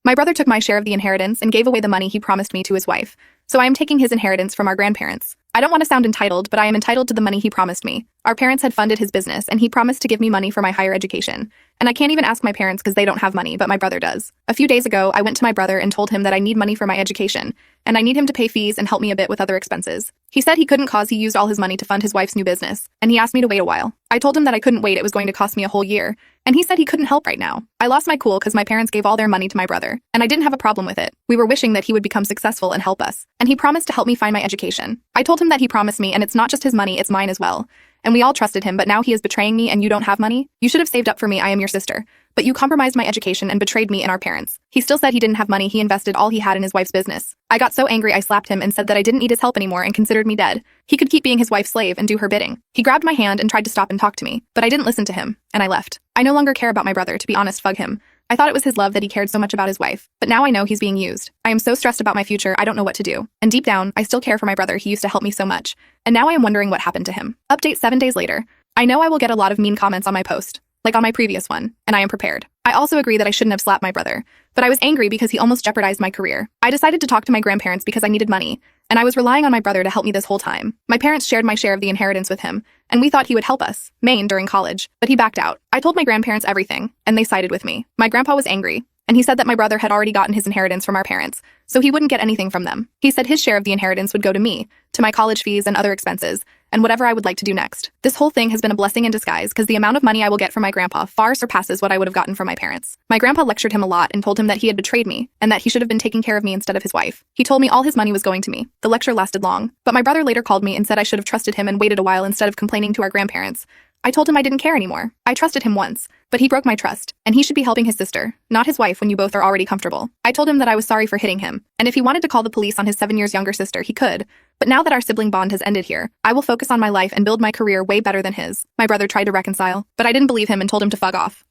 My brother took my share of the inheritance and gave away the money he promised me to his wife, so I am taking his inheritance from our grandparents. I don't want to sound entitled, but I am entitled to the money he promised me. Our parents had funded his business, and he promised to give me money for my higher education. And I can't even ask my parents because they don't have money, but my brother does. A few days ago, I went to my brother and told him that I need money for my education, and I need him to pay fees and help me a bit with other expenses. He said he couldn't cause he used all his money to fund his wife's new business, and he asked me to wait a while. I told him that I couldn't wait, it was going to cost me a whole year, and he said he couldn't help right now. I lost my cool because my parents gave all their money to my brother, and I didn't have a problem with it. We were wishing that he would become successful and help us, and he promised to help me find my education. I told him that he promised me, and it's not just his money, it's mine as well. And we all trusted him, but now he is betraying me and you don't have money? You should have saved up for me, I am your sister. But you compromised my education and betrayed me and our parents. He still said he didn't have money, he invested all he had in his wife's business. I got so angry I slapped him and said that I didn't need his help anymore and considered me dead. He could keep being his wife's slave and do her bidding. He grabbed my hand and tried to stop and talk to me, but I didn't listen to him, and I left. I no longer care about my brother, to be honest, fuck him. I thought it was his love that he cared so much about his wife, but now I know he's being used. I am so stressed about my future, I don't know what to do. And deep down, I still care for my brother, he used to help me so much. And now I am wondering what happened to him. Update 7 days later. I know I will get a lot of mean comments on my post, like on my previous one, and I am prepared. I also agree that I shouldn't have slapped my brother, but I was angry because he almost jeopardized my career. I decided to talk to my grandparents because I needed money, and I was relying on my brother to help me this whole time. My parents shared my share of the inheritance with him, and we thought he would help us, Maine, during college, but he backed out. I told my grandparents everything, and they sided with me. My grandpa was angry, and he said that my brother had already gotten his inheritance from our parents, so he wouldn't get anything from them. He said his share of the inheritance would go to me, to my college fees and other expenses, and whatever I would like to do next. This whole thing has been a blessing in disguise because the amount of money I will get from my grandpa far surpasses what I would have gotten from my parents. My grandpa lectured him a lot and told him that he had betrayed me and that he should have been taking care of me instead of his wife. He told me all his money was going to me. The lecture lasted long, but my brother later called me and said I should have trusted him and waited a while instead of complaining to our grandparents. I told him I didn't care anymore. I trusted him once, but he broke my trust, and he should be helping his sister, not his wife when you both are already comfortable. I told him that I was sorry for hitting him, and if he wanted to call the police on his 7 years younger sister, he could. But now that our sibling bond has ended here, I will focus on my life and build my career way better than his. My brother tried to reconcile, but I didn't believe him and told him to fuck off.